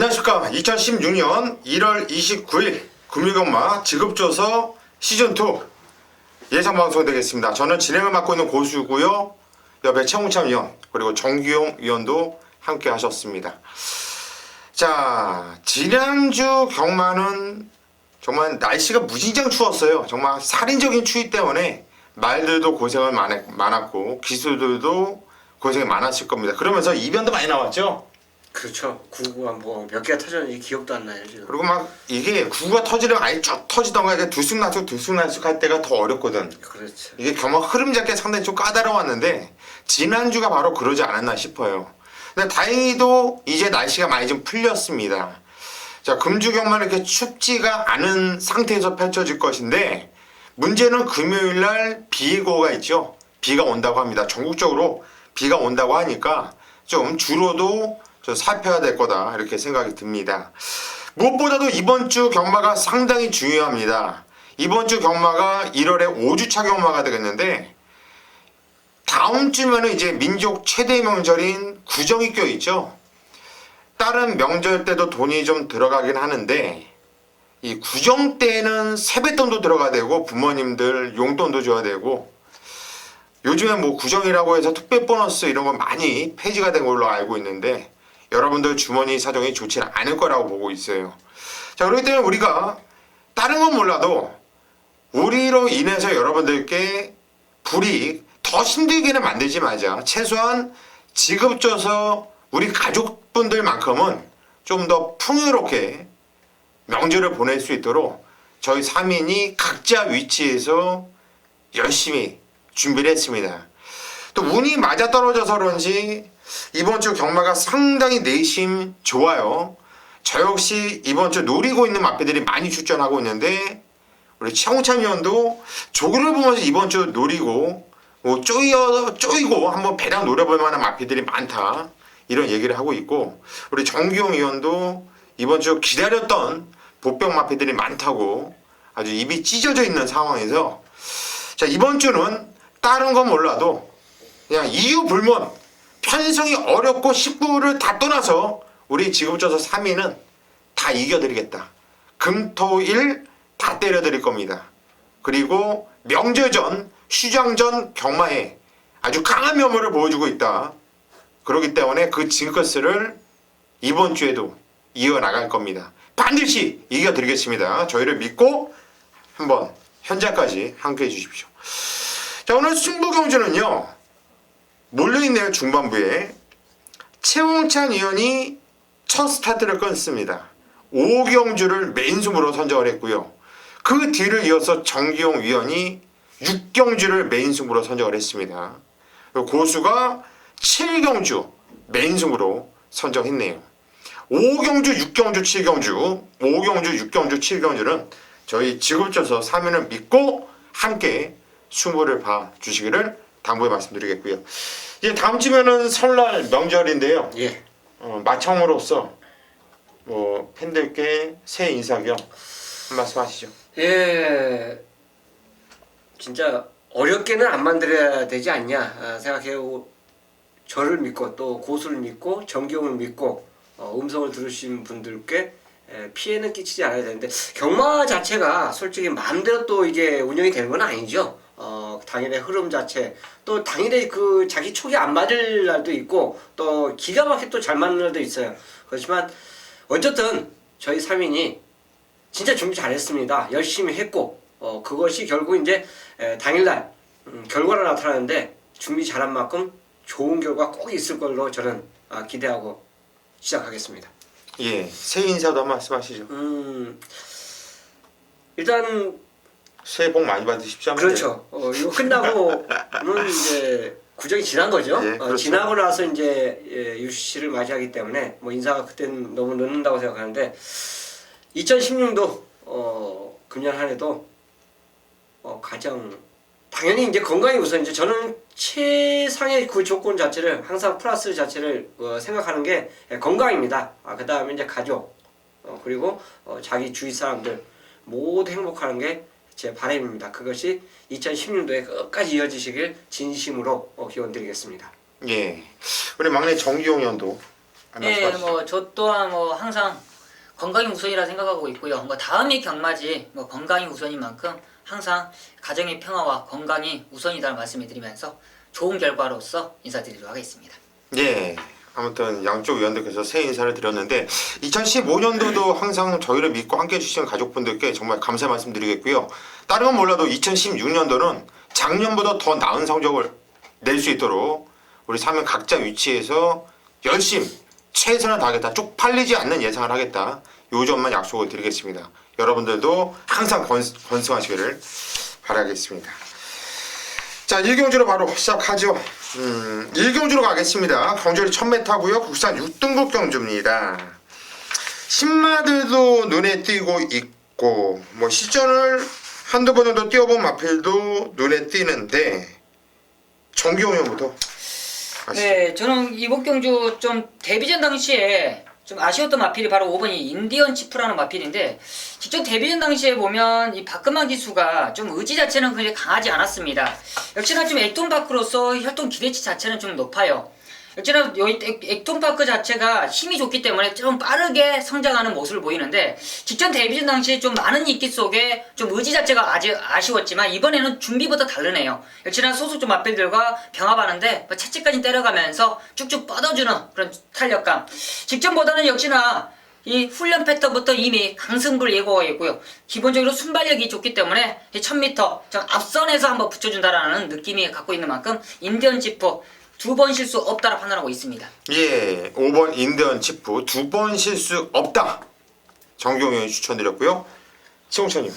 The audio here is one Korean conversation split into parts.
안녕하십니까. 2016년 1월 29일 금융경마 지급조서 시즌2 예상방송 되겠습니다. 저는 진행을 맡고 있는 고수고요. 옆에 최홍참 위원 그리고 정규용 위원도 함께 하셨습니다. 자, 지난주 경마는 정말 날씨가 무진장 추웠어요. 정말 살인적인 추위 때문에 말들도 고생을 많았고 기수들도 고생이 많았을 겁니다. 그러면서 이변도 많이 나왔죠. 그렇죠. 구구가 뭐 몇 개가 터졌는지 기억도 안 나요 지금. 그리고 막 이게 구구가 터지려면 아예 쭉 터지던가 이게 들쑥날쑥 할 때가 더 어렵거든. 그렇죠. 이게 경마 흐름 잡기 상당히 좀 까다로웠는데 지난주가 바로 그러지 않았나 싶어요. 근데 다행히도 이제 날씨가 많이 좀 풀렸습니다. 자, 금주 경마는 이렇게 춥지가 않은 상태에서 펼쳐질 것인데 문제는 금요일날 비예고가 있죠. 비가 온다고 합니다. 전국적으로 비가 온다고 하니까 좀 주로도 좀 살펴야 될 거다 이렇게 생각이 듭니다. 무엇보다도 이번 주 경마가 상당히 중요합니다. 이번 주 경마가 1월에 5주차 경마가 되겠는데 다음 주면은 이제 민족 최대 명절인 구정이 껴있죠. 다른 명절 때도 돈이 좀 들어가긴 하는데 이 구정 때는 세뱃돈도 들어가야 되고 부모님들 용돈도 줘야 되고 요즘에 뭐 구정이라고 해서 특별 보너스 이런 거 많이 폐지가 된 걸로 알고 있는데 여러분들 주머니 사정이 좋지 않을 거라고 보고 있어요. 자, 그렇기 때문에 우리가 다른 건 몰라도 우리로 인해서 여러분들께 불이익 더 힘들게는 만들지 마자. 최소한 지급줘서 우리 가족분들만큼은 좀 더 풍요롭게 명절을 보낼 수 있도록 저희 3인이 각자 위치에서 열심히 준비를 했습니다. 또 운이 맞아떨어져서 그런지 이번 주 경마가 상당히 내심 좋아요. 저 역시 이번 주 노리고 있는 마패들이 많이 출전하고 있는데 우리 최홍찬 위원도 조교를 보면서 이번 주 노리고 뭐 쪼이고 한번 배당 노려볼 만한 마패들이 많다 이런 얘기를 하고 있고 우리 정규용 위원도 이번 주 기다렸던 보병 마패들이 많다고 아주 입이 찢어져 있는 상황에서 자, 이번 주는 다른 건 몰라도 그냥 이유 불문 편성이 어렵고 19를 다 떠나서 우리 지급조서 3위는 다 이겨드리겠다. 금토일 다 때려드릴 겁니다. 그리고 명절전 휴장전 경마에 아주 강한 면모를 보여주고 있다. 그렇기 때문에 그 징크스를 이번 주에도 이어나갈 겁니다. 반드시 이겨드리겠습니다. 저희를 믿고 한번 현장까지 함께해 주십시오. 자, 오늘 승부경주는요. 몰려있네요. 중반부에 최홍찬 위원이 첫 스타트를 끊습니다. 5경주를 메인승부로 선정을 했고요. 그 뒤를 이어서 정기용 위원이 6경주를 메인승부로 선정을 했습니다. 고수가 7경주 메인승부로 선정했네요. 5경주, 6경주, 7경주 5경주, 6경주, 7경주는 저희 지급조서 3위를 믿고 함께 승부를 봐주시기를 당부에 말씀드리겠고요. 이제 다음 주면은 설날 명절인데요. 예. 마청으로서 뭐 팬들께 새해 인사 겸 한 말씀 하시죠. 예. 진짜 어렵게는 안 만들어야 되지 않냐 생각해요. 저를 믿고 또 고수를 믿고 정기용을 믿고 음성을 들으신 분들께 피해는 끼치지 않아야 되는데 경마 자체가 솔직히 마음대로 또 이게 운영이 되는 건 아니죠. 당일의 흐름 자체 또 당일에 그 자기 촉이 안 맞을 날도 있고 또 기가 막히게 또 잘 맞는 날도 있어요. 그렇지만 어쨌든 저희 3인이 진짜 준비 잘했습니다. 열심히 했고 그것이 결국 이제 당일날 결과로 나타나는데 준비 잘한 만큼 좋은 결과 꼭 있을 걸로 저는 기대하고 시작하겠습니다. 예, 새해 인사도 한 말씀 하시죠. 일단 새해 복 많이 받으십시오. 그렇죠. 이거 끝나고는 이제 구정이 지난 거죠. 예, 그렇죠. 지나고 나서 이제 유씨를 맞이하기 때문에 뭐 인사가 그때는 너무 늦는다고 생각하는데 2016도 금년 한 해도 가장 당연히 이제 건강이 우선이죠. 저는 최상의 그 조건 자체를 항상 플러스 자체를 생각하는 게 건강입니다. 그 다음에 이제 가족 그리고 자기 주위 사람들 모두 행복하는 게 제 바람입니다. 그것이 2016년도에 끝까지 이어지시길 진심으로 기원드리겠습니다. 예, 우리 막내 정기용 위원도 예, 말씀하시죠. 뭐 저 또한 뭐 항상 건강이 우선이라 생각하고 있고요. 뭐 다음이 경마지 뭐 건강이 우선인 만큼 항상 가정의 평화와 건강이 우선이다는 말씀을 드리면서 좋은 결과로서 인사드리도록 하겠습니다. 예. 아무튼 양쪽 위원들께서 새해 인사를 드렸는데 2015년도도 항상 저희를 믿고 함께 해주신 가족분들께 정말 감사 말씀드리겠고요. 다른 건 몰라도 2016년도는 작년보다 더 나은 성적을 낼 수 있도록 우리 사명 각자 위치에서 열심히 최선을 다하겠다. 쪽팔리지 않는 예상을 하겠다. 요 점만 약속을 드리겠습니다. 여러분들도 항상 건승하시기를 바라겠습니다. 자, 일경주로 바로 시작하죠. 일경주로 가겠습니다. 경주리 1000m고요. 국산 6등급 경주입니다. 신마들도 눈에 띄고 있고 뭐 시전을 한두 번 정도 띄워본 마필도 눈에 띄는데 정기용 형부터 아시죠? 네, 저는 이번 경주 좀 데뷔전 당시에 좀 아쉬웠던 마필이 바로 5번이 인디언 치프라는 마필인데 직접 데뷔전 당시에 보면 이 박금만 기수가 좀 의지 자체는 그렇게 강하지 않았습니다. 역시나 좀 액톤파크로서 혈통 기대치 자체는 좀 높아요. 역시나 여기 액톤파크 자체가 힘이 좋기 때문에 좀 빠르게 성장하는 모습을 보이는데 직전 데뷔전 당시에 좀 많은 인기 속에 좀 의지 자체가 아직 아쉬웠지만 이번에는 준비보다 다르네요. 역시나 소속 좀 마필들과 병합하는데 채찍까지 때려가면서 쭉쭉 뻗어주는 그런 탄력감. 직전보다는 역시나 이 훈련 패턴부터 이미 강승부를 예고하고 있고요. 기본적으로 순발력이 좋기 때문에 1000m 좀 앞선에서 한번 붙여준다라는 느낌이 갖고 있는 만큼 인디언 지프 2번 실수 없다라 판단하고 있습니다. 예, 5번 인디언 치프 2번 실수 없다. 정기용 형이 추천드렸고요. 최홍천님.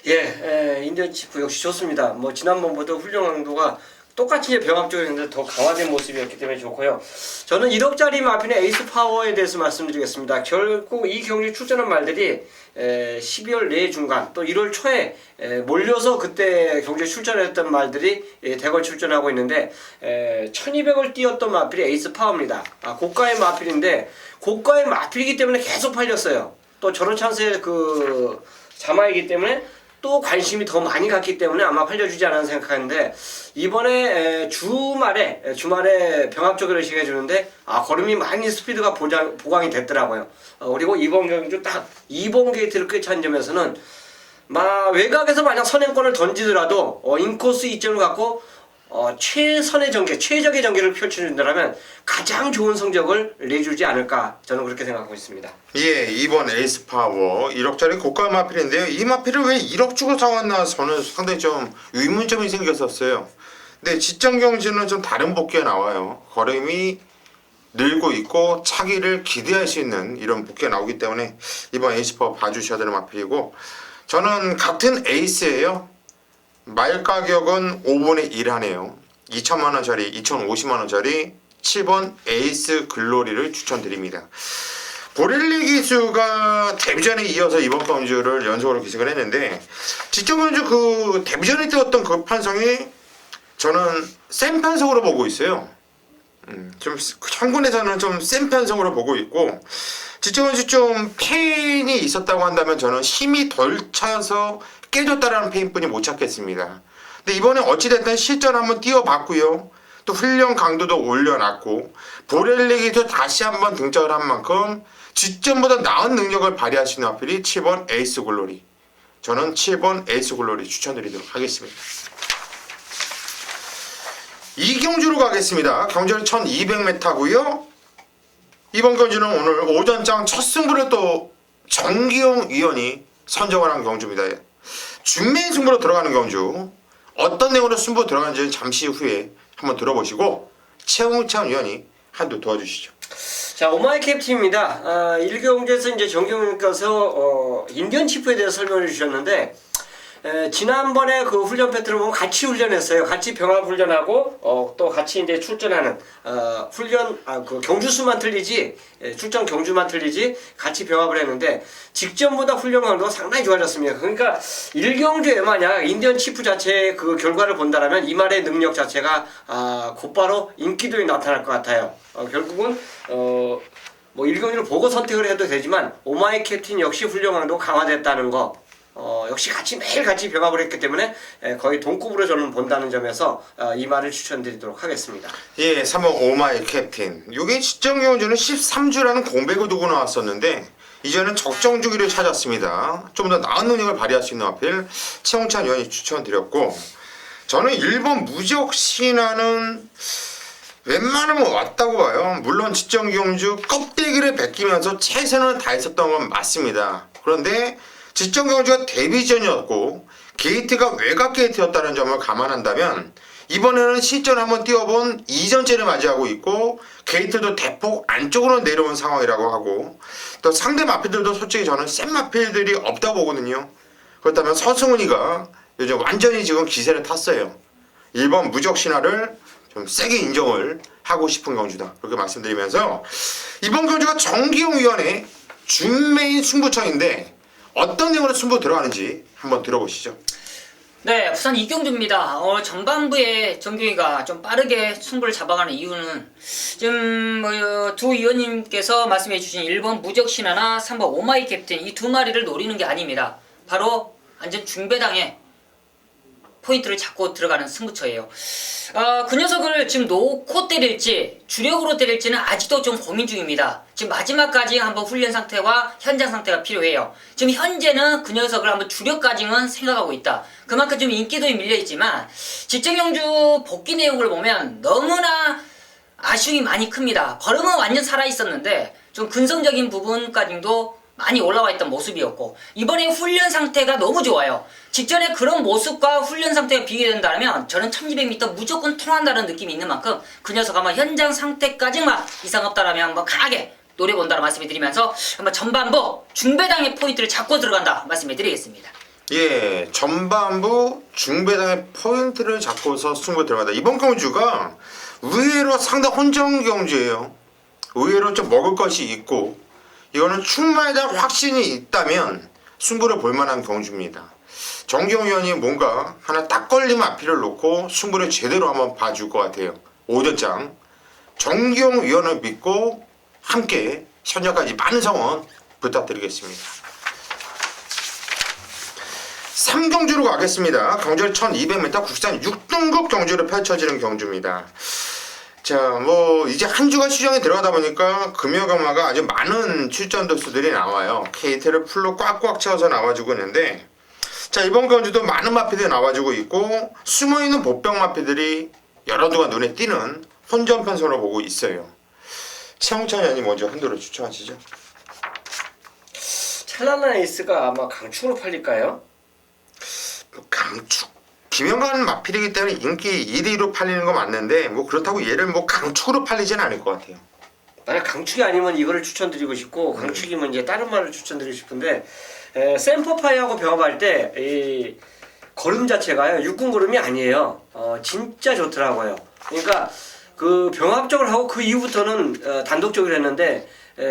예, 인디언 치프 역시 좋습니다. 뭐 지난번보다 훈련 강도가 똑같이 이제 병합 쪽이었는데 더 강화된 모습이었기 때문에 좋고요. 저는 1억짜리 마필의 에이스 파워에 대해서 말씀드리겠습니다. 결국 이 경기 출전한 말들이 12월 내 중간 또 1월 초에 몰려서 그때 경기에 출전했던 말들이 대거 출전하고 있는데 1200을 뛰었던 마필이 에이스 파워입니다. 고가의 마필인데 고가의 마필이기 때문에 계속 팔렸어요. 또 저런 찬스의 그 자마이기 때문에 또 관심이 더 많이 갔기 때문에 아마 팔려주지 않았나 생각하는데 이번에 주말에 병합 조결을 해주는데 걸음이 많이 스피드가 보강이 됐더라고요. 그리고 이번 경주 딱 2번 게이트를 꿰찬 점에서는 외곽에서 만약 선행권을 던지더라도 인코스 이점을 갖고 최선의 전개, 최적의 전개를 펼쳐준다면 가장 좋은 성적을 내주지 않을까 저는 그렇게 생각하고 있습니다. 예, 2번 에이스 파워 1억짜리 고가 마필인데요. 이 마필을 왜 1억 주고 사왔나 저는 상당히 좀 의문점이 생겼었어요. 근데 직전 경주는 좀 다른 복귀가 나와요. 걸음이 늘고 있고 차기를 기대할 수 있는 이런 복귀가 나오기 때문에 이번 에이스 파워 봐주셔야 되는 마필이고 저는 같은 에이스예요. 말 가격은 5분의 1 하네요. 2천만원짜리, 2,050만원짜리 7번 에이스 글로리를 추천드립니다. 보렐리 기수가 데뷔전에 이어서 이번 경주를 연속으로 기승을 했는데 직전 경주 그 데뷔전에 뛰었던 그 판성이 저는 센 편성으로 보고 있어요. 좀 현군에서는 좀 센 편성으로 보고 있고 직전 경주 좀 페인이 있었다고 한다면 저는 힘이 덜 차서 깨졌다라는 페인뿐이 못 찾겠습니다. 근데 이번에 어찌됐든 실전 한번 뛰어봤고요. 또 훈련 강도도 올려놨고 보렐리기도 다시 한번 등장을 한 만큼 직전보다 나은 능력을 발휘할 수 있는 어필이 7번 에이스 글로리. 저는 7번 에이스 글로리 추천드리도록 하겠습니다. 이 경주로 가겠습니다. 경주는 1200m고요. 이번 경주는 오늘 오전장 첫 승부를 또 정기용 위원이 선정을 한 경주입니다. 준매 승부로 들어가는 경주 어떤 내용으로 승부 들어가는지 잠시 후에 한번 들어보시고 최홍찬 위원이 한두 도와주시죠. 자, 오마이 캡틴입니다. 1경주에서 이제 정경님께서 인디언 치프에 대해서 설명해 주셨는데 지난번에 그 훈련 패턴을 보면 같이 훈련했어요. 같이 병합 훈련하고 또 같이 이제 출전하는 그 경주수만 틀리지 출전 경주만 틀리지 같이 병합을 했는데 직전보다 훈련 강도가 상당히 좋아졌습니다. 그러니까 1경주에 만약 인디언 치프 자체의 그 결과를 본다라면 이 말의 능력 자체가 곧바로 인기도에 나타날 것 같아요. 결국은 뭐 1경주를 보고 선택을 해도 되지만 오마이 캡틴 역시 훈련 강도가 강화됐다는 거 역시 매일 같이 병합을 했기 때문에 거의 동급으로 저는 본다는 점에서 이 말을 추천드리도록 하겠습니다. 예, 3번 오마이 캡틴. 이게 시점 경주는 13주라는 공백을 두고 나왔었는데 이제는 적정 주기를 찾았습니다. 좀 더 나은 능력을 발휘할 수 있는 마필 최홍찬 의원이 추천드렸고, 저는 1번 무적신화는 웬만하면 왔다고 봐요. 물론 직전 경주 껍데기를 벗기면서 최선을 다했었던 건 맞습니다. 그런데 직전 경주가 데뷔전이었고 게이트가 외곽 게이트였다는 점을 감안한다면 이번에는 실전 한번 뛰어본 2전째를 맞이하고 있고 게이트도 대폭 안쪽으로 내려온 상황이라고 하고, 또 상대 마필들도 솔직히 저는 센 마필들이 없다고 보거든요. 그렇다면 서승훈이가 요즘 완전히 지금 기세를 탔어요. 1번 무적신화를 좀 세게 인정을 하고 싶은 경주다, 그렇게 말씀드리면서 이번 경주가 정기용 위원회 준메인 승부처인데 어떤 내용으로 승부 들어가는지 한번 들어보시죠. 네, 부산 이경주입니다. 전반부에 정규이가 좀 빠르게 승부를 잡아가는 이유는 지금 두 위원님께서 말씀해주신 1번 무적신화나 3번 오마이 캡틴 이 두 마리를 노리는 게 아닙니다. 바로 완전 중배당에 포인트를 잡고 들어가는 승부처예요. 그 녀석을 지금 놓고 때릴지 주력으로 때릴지는 아직도 좀 고민 중입니다. 지금 마지막까지 한번 훈련 상태와 현장 상태가 필요해요. 지금 현재는 그 녀석을 한번 주력까지는 생각하고 있다. 그만큼 좀 인기도에 밀려있지만 직전 경주 복귀 내용을 보면 너무나 아쉬움이 많이 큽니다. 걸음은 완전 살아있었는데 좀 근성적인 부분까지도 많이 올라와 있던 모습이었고, 이번에 훈련 상태가 너무 좋아요. 직전에 그런 모습과 훈련 상태가 비교된다면 저는 1200m 무조건 통한다는 느낌이 있는 만큼 그 녀석 아마 현장 상태까지만 이상 없다라면 한번 강하게 노려본다는 말씀을 드리면서 한번 전반부 중배당의 포인트를 잡고 들어간다 말씀을 드리겠습니다. 예, 전반부 중배당의 포인트를 잡고서 승부 들어간다. 이번 경주가 의외로 상당 혼전 경주예요. 의외로 좀 먹을 것이 있고 이거는 충만에 대한 확신이 있다면 승부를 볼만한 경주입니다. 정기용 위원이 뭔가 하나 딱 걸리면 앞뒤를 놓고 승부를 제대로 한번 봐줄 것 같아요. 5전장 정기용 위원을 믿고 함께 현장까지 많은 성원 부탁드리겠습니다. 3경주로 가겠습니다. 경주를 1200m 국산 6등급 경주를 펼쳐지는 경주입니다. 자, 이제 한 주가 시정에 들어가다 보니까 금요강마가 아주 많은 출전 도수들이 나와요. KT를 풀로 꽉꽉 채워서 나와주고 있는데, 자, 이번 경주도 많은 마피들이 나와주고 있고 숨어있는 보병 마피들이 여러 두가 눈에 띄는 혼전 편성으로 보고 있어요. 최홍찬 의원님 먼저 한도를 추천하시죠. 찰나나 에이스가 아마 강축으로 팔릴까요? 강축 김영관 마필이기 때문에 인기 1위로 팔리는 거 맞는데 그렇다고 얘를 강축으로 팔리진 않을 것 같아요. 만약 강축이 아니면 이거를 추천드리고 싶고 강축이면 이제 다른 말을 추천드리고 싶은데, 샘퍼파이하고 병합할 때 이 걸음 자체가요 육군 걸음이 아니에요. 진짜 좋더라고요. 그러니까 그 병합적을 하고 그 이후부터는 단독적으로 했는데,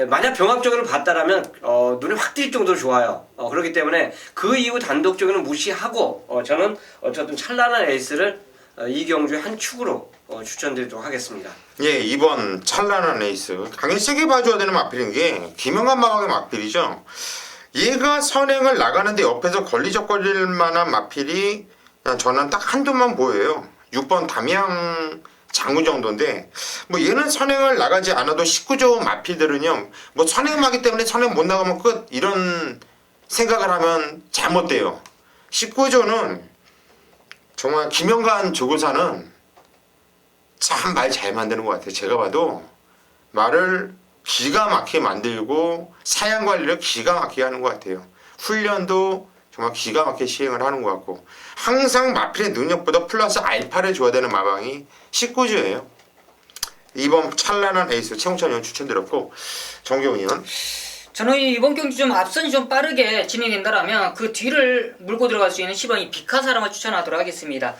만약 병합적으로 봤다라면 눈에 확 띌 정도로 좋아요. 그렇기 때문에 그 이후 단독적으로는 무시하고 저는 어쨌든 찬란한 에이스를 이 경주의 한 축으로 추천드리도록 하겠습니다. 예, 이번 찬란한 에이스 강히 세게 봐줘야 되는 마필인 게 김영관 마왕의 마필이죠. 얘가 선행을 나가는데 옆에서 걸리적거릴 만한 마필이 저는 딱 한두만 보여요. 6번 담양 장군 정도인데 얘는 선행을 나가지 않아도 19조 마필들은요 선행하기 때문에 선행 못 나가면 끝 이런 생각을 하면 잘못돼요. 19조는 정말 김영관 조교사는 참 말 잘 만드는 것 같아요. 제가 봐도 말을 기가 막히게 만들고 사양 관리를 기가 막히게 하는 것 같아요. 훈련도 정말 기가 막히게 시행을 하는 것 같고 항상 마필의 능력보다 플러스 알파를 줘야 되는 마방이 19주예요. 이번 찬란한 에이스 최홍찬 의원 추천드렸고, 정경훈 의원. 저는 이번 경기 좀 앞선이 좀 빠르게 진행된다라면 그 뒤를 물고 들어갈 수 있는 10번 이 비카사랑을 추천하도록 하겠습니다.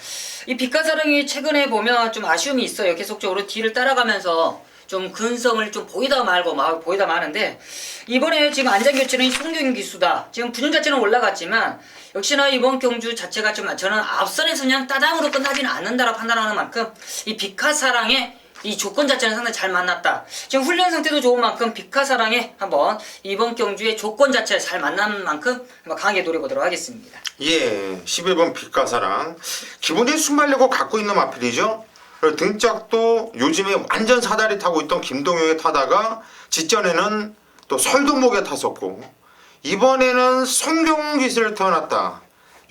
이 비카사랑이 최근에 보면 좀 아쉬움이 있어요. 계속적으로 뒤를 따라가면서 좀 근성을 좀 보이다 말고 보이다 마는데, 이번에 지금 안장교체는 송경인 기수다. 지금 분율 자체는 올라갔지만 역시나 이번 경주 자체가 좀 저는 앞선에서 그냥 따당으로 끝나지는 않는다라고 판단하는 만큼 이 비카사랑의 이 조건 자체는 상당히 잘 만났다. 지금 훈련 상태도 좋은 만큼 비카사랑에 한번 이번 경주의 조건 자체를 잘 만난 만큼 한번 강하게 노려보도록 하겠습니다. 예, 11번 빛가사랑. 기본적인 순발력을 갖고 있는 마필이죠. 그리고 등짝도 요즘에 완전 사다리 타고 있던 김동혁이 타다가 직전에는 또 설동목에 탔었고, 이번에는 송경훈 기수를 태어났다.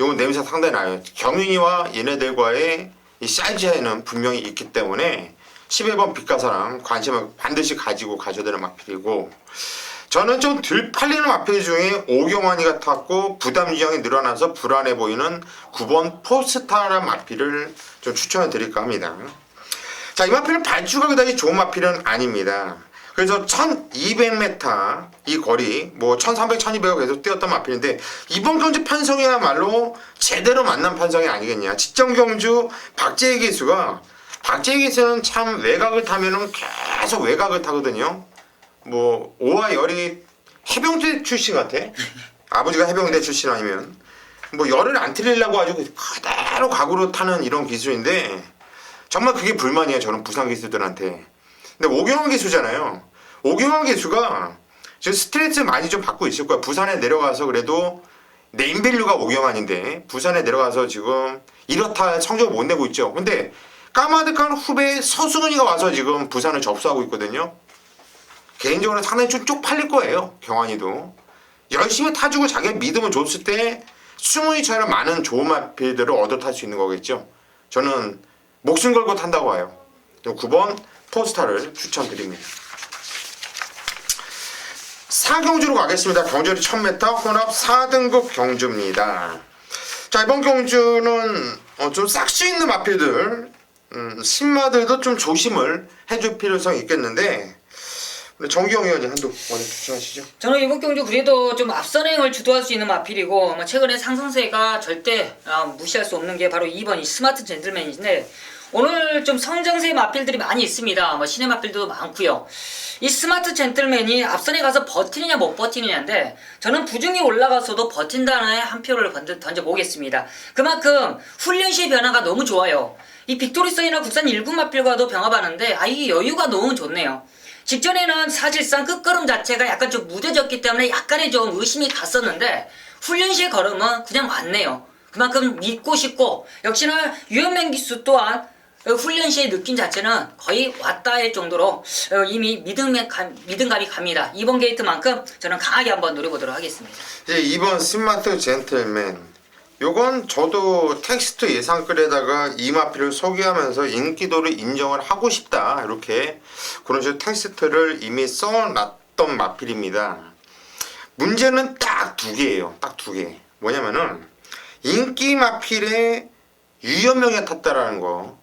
요건 냄새 상당히 나요. 경윤이와 얘네들과의 이 사이즈 차이는 분명히 있기 때문에 11번 빛가사랑 관심을 반드시 가지고 가져야 되는 마필이고, 저는 좀 덜 팔리는 마필 중에 오경환이가 탔고 부담 지형이 늘어나서 불안해 보이는 9번 포스타라는 마필을 좀 추천해 드릴까 합니다. 자, 이 마필은 발주가 그다지 좋은 마필은 아닙니다. 그래서 1200m 이 거리 뭐 1300, 1200을 계속 뛰었던 마필인데 이번 경주 편성이야말로 제대로 만난 편성이 아니겠냐. 직전 경주 박재희 기수가, 박재희 기수는 참 외곽을 타면은 계속 외곽을 타거든요. 뭐 오와 열이 해병대 출신 같아. 아버지가 해병대 출신 아니면 뭐 열을 안 틀리려고 아주 그대로 각으로 타는 이런 기술인데 정말 그게 불만이에요. 저는 부산 기수들한테. 근데 오경환 기수잖아요. 오경환 기수가 지금 스트레스 많이 좀 받고 있을 거야. 부산에 내려가서 그래도 네임밸류가 오경환인데 부산에 내려가서 지금 이렇다 성적을 못 내고 있죠. 근데 까마득한 후배 서승은이가 와서 지금 부산을 접수하고 있거든요. 개인적으로 상당히 좀 쪽팔릴 거예요. 경환이도 열심히 타주고 자기가 믿음을 줬을 때 승훈이처럼 많은 좋은 마필들을 얻어 탈 수 있는 거겠죠. 저는 목숨 걸고 탄다고 봐요. 9번 포스타를 추천드립니다. 4경주로 가겠습니다. 경주리 1000m 혼합 4등급 경주입니다. 자, 이번 경주는 좀 싹수 있는 마필들, 신마들도 좀 조심을 해줄 필요성이 있겠는데 정기영 의원님 한두 먼저 추천하시죠. 저는 이번 경주 그래도 좀 앞선행을 주도할 수 있는 마필이고 최근에 상승세가 절대 무시할 수 없는 게 바로 2번 이 스마트 젠틀맨인데 오늘 좀 성장세 마필들이 많이 있습니다. 신의 마필도 많고요. 이 스마트 젠틀맨이 앞선에 가서 버티느냐 못 버티느냐인데 저는 부중이 올라가서도 버틴다는 한 표를 던져보겠습니다. 그만큼 훈련 시의 변화가 너무 좋아요. 이 빅토리성이나 국산 1군 마필과도 병합하는데 이 여유가 너무 좋네요. 직전에는 사실상 끝걸음 자체가 약간 좀 무뎌졌기 때문에 약간의 좀 의심이 갔었는데 훈련 시의 걸음은 그냥 왔네요. 그만큼 믿고 싶고 역시나 유현명 기수 또한 훈련 시의 느낌 자체는 거의 왔다 할 정도로 이미 믿음감이 갑니다. 이번 게이트만큼 저는 강하게 한번 노려보도록 하겠습니다. 이제 2번 스마트 젠틀맨, 요건 저도 텍스트 예상글에다가 이 마필을 소개하면서 인기도를 인정을 하고 싶다 이렇게 그런 식으로 텍스트를 이미 써놨던 마필입니다. 문제는 딱 두 개예요. 딱 두 개. 뭐냐면은 인기 마필에 유연명에 탔다라는 거,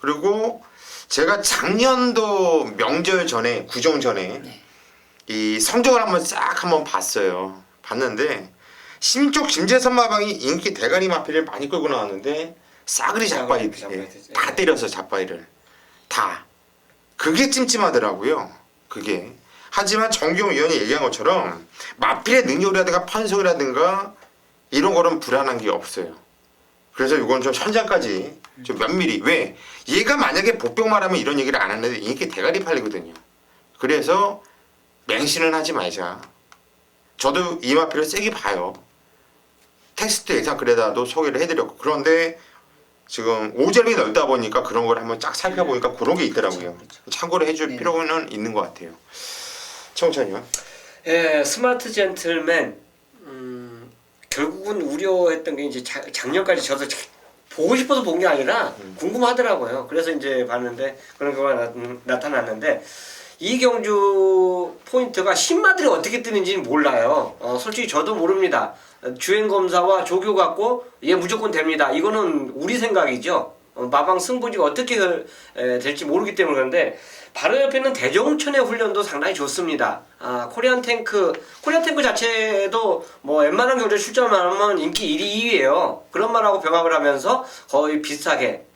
그리고 제가 작년도 명절 전에 구정 전에 이 성적을 한번 봤어요. 봤는데 심쪽 김재선 마방이 인기 대가리 마필을 많이 끌고 나왔는데 싸그리 잡바이 다 때렸어. 잡바이를 다. 그게 찜찜하더라고요. 그게. 하지만 정경 위원이 얘기한 것처럼 마필의 능력이라든가 편성이라든가 이런 거는 불안한 게 없어요. 그래서 이건 좀 현장까지 좀 면밀히, 왜 얘가 만약에 복병말하면 이런 얘기를 안 하는데 인기 대가리 팔리거든요. 그래서 맹신은 하지 말자. 저도 이 마필을 세게 봐요. 텍스트 예상 글에다도 소개를 해드렸고, 그런데 지금 오점이 넓다 보니까 그런 걸 한번 쫙 살펴보니까 그런 게 있더라고요. 참고를 해줄 필요는 있는 것 같아요. 청천이요? 예, 스마트 젠틀맨 결국은 우려했던 게 이제 작년까지 저도 보고 싶어서 본 게 아니라 궁금하더라고요. 그래서 이제 봤는데 그런 거가 나타났는데 이 경주 포인트가 신마들이 어떻게 뜨는지는 몰라요. 솔직히 저도 모릅니다. 주행검사와 조교 갖고 얘 무조건 됩니다. 이거는 우리 생각이죠. 마방 승부지가 어떻게 될지 모르기 때문에. 그런데 바로 옆에 있는 대종천의 훈련도 상당히 좋습니다. 코리안 탱크 자체도 뭐 웬만한 경주에 출전만 하면 인기 1위, 2위예요. 그런 말하고 병합을 하면서 거의 비슷하게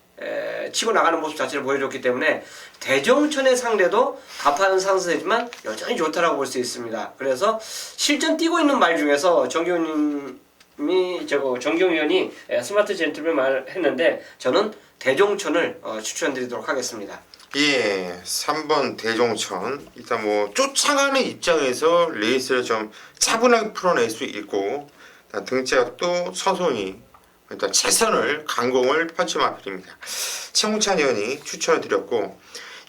치고 나가는 모습 자체를 보여줬기 때문에 대종천의 상대도 가파른 상승세지만 여전히 좋다라고 볼 수 있습니다. 그래서 실전 뛰고 있는 말 중에서 정경 위원이 스마트 젠틀맨 말 했는데 저는 대종천을 추천드리도록 하겠습니다. 예, 3번 대종천. 일단 뭐 쫓아가는 입장에서 레이스를 좀 차분하게 풀어낼 수 있고, 일단 등짝도 서손이 일단 최선을 강공을 펼친 마필입니다. 최홍찬 의원이 추천을 드렸고,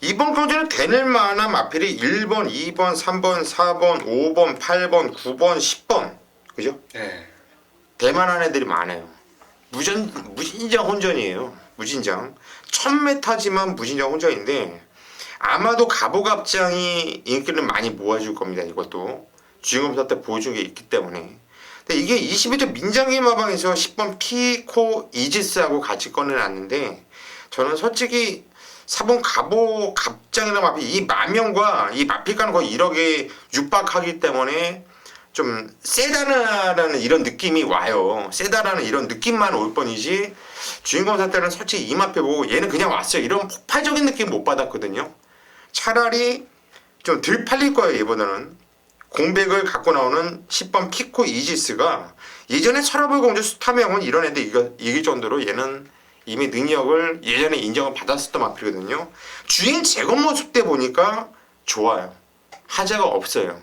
이번 경주는 되낼 만한 마필이 1번, 2번, 3번, 4번, 5번, 8번, 9번, 10번. 그죠? 네. 대만한 애들이 많아요. 무진장 혼전이에요. 무진장. 1000m지만 무진장 혼전인데, 아마도 가보갑장이 인기를 많이 모아줄 겁니다. 이것도 주인공 때 보여준 게 있기 때문에. 근데 이게 22대 민장기 마방에서 10번 피코 이지스하고 같이 꺼내놨는데, 저는 솔직히 4번 가보갑장이라는 마필, 이 마명과 이 마필가는 거의 1억에 육박하기 때문에 좀 세다라는 이런 느낌이 와요. 세다라는 이런 느낌만 올 뿐이지, 주인공 사태는 솔직히 이 마필 보고 얘는 그냥 왔어요, 이런 폭발적인 느낌 못 받았거든요. 차라리 좀 덜 팔릴 거예요. 이번에는 공백을 갖고 나오는 10번 피코 이지스가, 예전에 서라벌 공주 스타명은 이런 애들 이길 정도로 얘는 이미 능력을 예전에 인정을 받았었던 마필이거든요. 주인 제거 모습 때 보니까 좋아요. 하자가 없어요.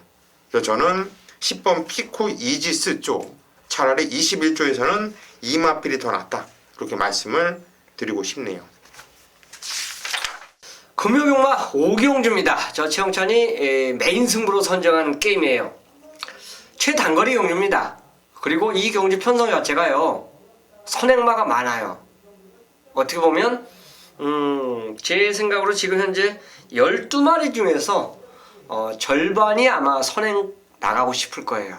그래서 저는 10번 피코 이지스 쪽, 차라리 21조에서는 이 마필이 더 낫다, 그렇게 말씀을 드리고 싶네요. 금요경마 오경주입니다. 저 최홍찬이 메인 승부로 선정한 게임이에요. 최단거리 경주입니다. 그리고 이 경주 편성 자체가요, 선행마가 많아요. 어떻게 보면 제 생각으로 지금 현재 12마리 중에서 절반이 아마 선행 나가고 싶을 거예요.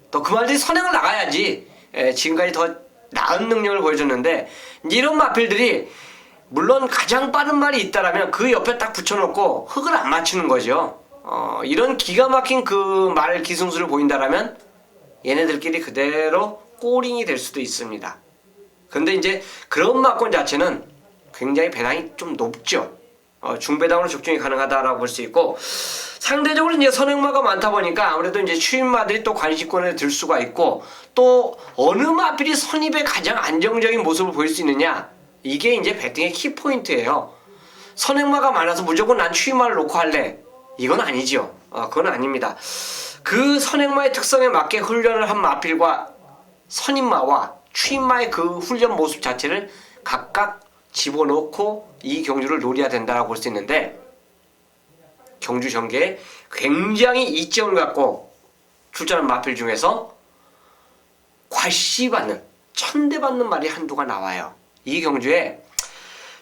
또 그 말들이 선행을 나가야지 지금까지 더 나은 능력을 보여줬는데, 이런 마필들이 물론 가장 빠른 말이 있다라면 그 옆에 딱 붙여놓고 흙을 안 맞추는 거죠. 이런 기가 막힌 그 말 기승수를 보인다라면 얘네들끼리 그대로 꼬링이 될 수도 있습니다. 근데 이제 그런 막권 자체는 굉장히 배당이 좀 높죠. 중배당으로 적중이 가능하다라고 볼 수 있고, 상대적으로 이제 선행마가 많다 보니까 아무래도 이제 추임마들이 또 관심권에 들 수가 있고, 또 어느 마필이 선입에 가장 안정적인 모습을 보일 수 있느냐, 이게 이제 배팅의 키포인트예요. 선행마가 많아서 무조건 난 추임마를 놓고 할래, 이건 아니죠. 그건 아닙니다. 그 선행마의 특성에 맞게 훈련을 한 마필과 선임마와 추임마의 그 훈련 모습 자체를 각각 집어넣고 이 경주를 노려야 된다고 볼 수 있는데, 경주 전개에 굉장히 이점을 갖고 출전한 마필 중에서 괄시받는, 천대받는 말이 한두가 나와요. 이 경주에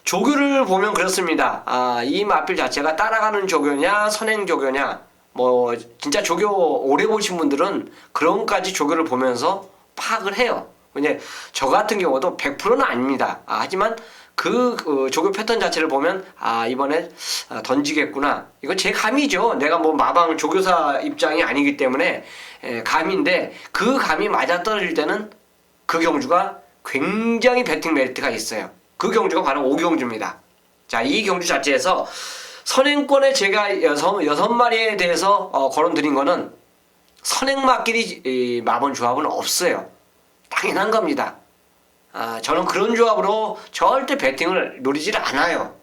조교를 보면 그렇습니다. 이 마필 자체가 따라가는 조교냐 선행 조교냐, 뭐 진짜 조교 오래 보신 분들은 그런까지 조교를 보면서 파악을 해요. 근데 저 같은 경우도 100%는 아닙니다. 하지만 그 조교 패턴 자체를 보면 이번에 던지겠구나, 이거 제 감이죠. 내가 뭐 마방 조교사 입장이 아니기 때문에 감인데, 그 감이 맞아떨어질 때는 그 경주가 굉장히 배팅 메리트가 있어요. 그 경주가 바로 오경주입니다. 자, 이 경주 자체에서 선행권에 제가 6마리에 대해서 거론드린 거는 선행마끼리 마번 조합은 없어요. 당연한 겁니다. 저는 그런 조합으로 절대 배팅을 노리질 않아요.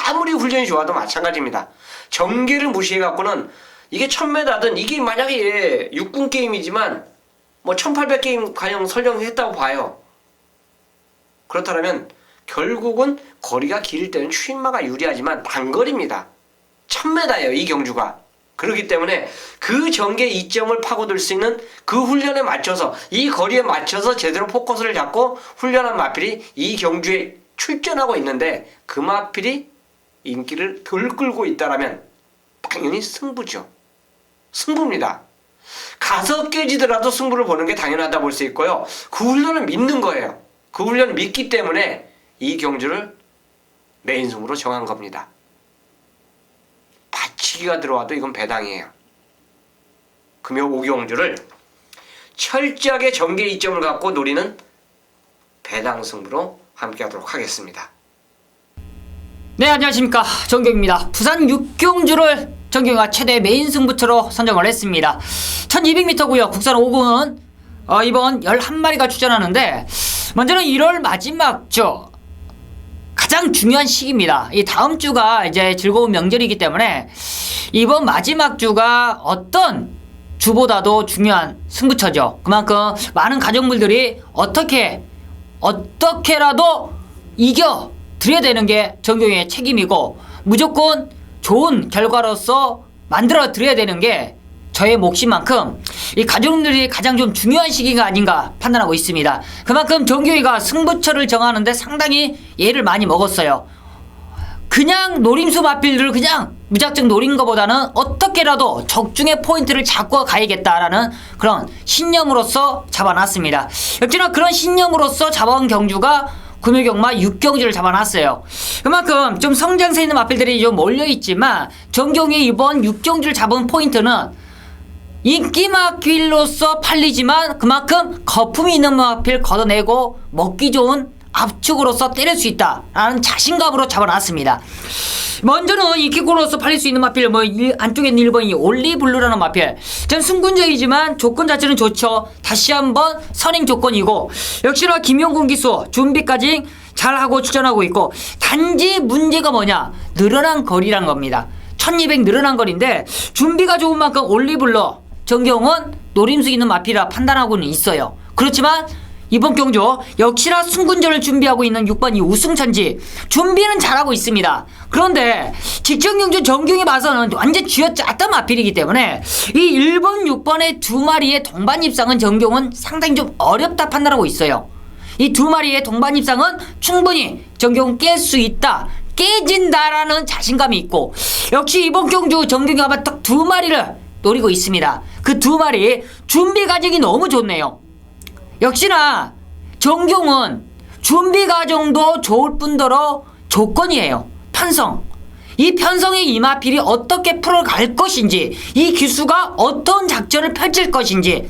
아무리 훈련이 좋아도 마찬가지입니다. 전개를 무시해갖고는 이게 1000m든 이게 만약에 육군 게임이지만 뭐 1800게임 가령 설정했다고 봐요. 그렇다면 결국은 거리가 길 때는 추임마가 유리하지만 단거리입니다. 1000m예요, 이 경주가. 그렇기 때문에 그 전개 이점을 파고들 수 있는 그 훈련에 맞춰서, 이 거리에 맞춰서 제대로 포커스를 잡고 훈련한 마필이 이 경주에 출전하고 있는데, 그 마필이 인기를 덜 끌고 있다라면 당연히 승부죠. 승부입니다. 가서 깨지더라도 승부를 보는 게 당연하다 볼 수 있고요. 그 훈련을 믿는 거예요. 그 훈련을 믿기 때문에 이 경주를 메인 승부로 정한 겁니다. 받치기가 들어와도 이건 배당이에요. 금요 오경주를 철저하게 전개 이점을 갖고 노리는 배당 승부로 함께 하도록 하겠습니다. 네, 안녕하십니까, 정경입니다. 부산 6경주를 정경이가 최대 메인 승부처로 선정을 했습니다. 1200m고요 국산 5군은 이번 11마리가 출전하는데, 먼저는 1월 마지막 가장 중요한 시기입니다. 이 다음 주가 이제 즐거운 명절이기 때문에 이번 마지막 주가 어떤 주보다도 중요한 승부처죠. 그만큼 많은 가족분들이 어떻게라도 이겨 드려야 되는 게 정경의 책임이고, 무조건 좋은 결과로서 만들어 드려야 되는 게 저의 몫인 만큼 이 가족들이 가장 좀 중요한 시기가 아닌가 판단하고 있습니다. 그만큼 정경이가 승부처를 정하는데 상당히 예를 많이 먹었어요. 그냥 노림수 마필들을 그냥 무작정 노린 것보다는 어떻게라도 적중의 포인트를 잡고 가야겠다라는 그런 신념으로서 잡아놨습니다. 역시나 그런 신념으로서 잡아온 경주가 금요경마 6경주를 잡아놨어요. 그만큼 좀 성장세 있는 마필들이 좀 몰려있지만 정경이 이번 6경주를 잡은 포인트는 인기 마필로서 팔리지만 그만큼 거품이 있는 마필 걷어내고 먹기 좋은 압축으로서 때릴 수 있다라는 자신감으로 잡아놨습니다. 먼저는 인기골로서 팔릴 수 있는 마필, 안쪽에 있는 1번이 올리블루라는 마필. 전 승군적이지만 조건 자체는 좋죠. 다시 한번 선행 조건이고, 역시나 김용군 기수 준비까지 잘하고 출전하고 있고, 단지 문제가 뭐냐? 늘어난 거리란 겁니다. 1200 늘어난 거리인데 준비가 좋은 만큼 올리블루 정경은 노림수 있는 마필이라 판단하고는 있어요. 그렇지만 이번 경주 역시나 승군전을 준비하고 있는 6번이 우승천지 준비는 잘하고 있습니다. 그런데 직전 경주 정경에 봐서는 완전 쥐어짰던 마필이기 때문에 이 1번 6번의 두 마리의 동반 입상은 정경은 상당히 좀 어렵다 판단하고 있어요. 이 두 마리의 동반 입상은 충분히 정경은 깰 수 있다, 깨진다라는 자신감이 있고, 역시 이번 경주 정경이 아마 딱 두 마리를 노리고 있습니다. 그 두 마리 준비 과정이 너무 좋네요. 역시나 정경은 준비 과정도 좋을 뿐더러 조건이에요. 편성. 이 편성의 이마필이 어떻게 풀어갈 것인지, 이 기수가 어떤 작전을 펼칠 것인지,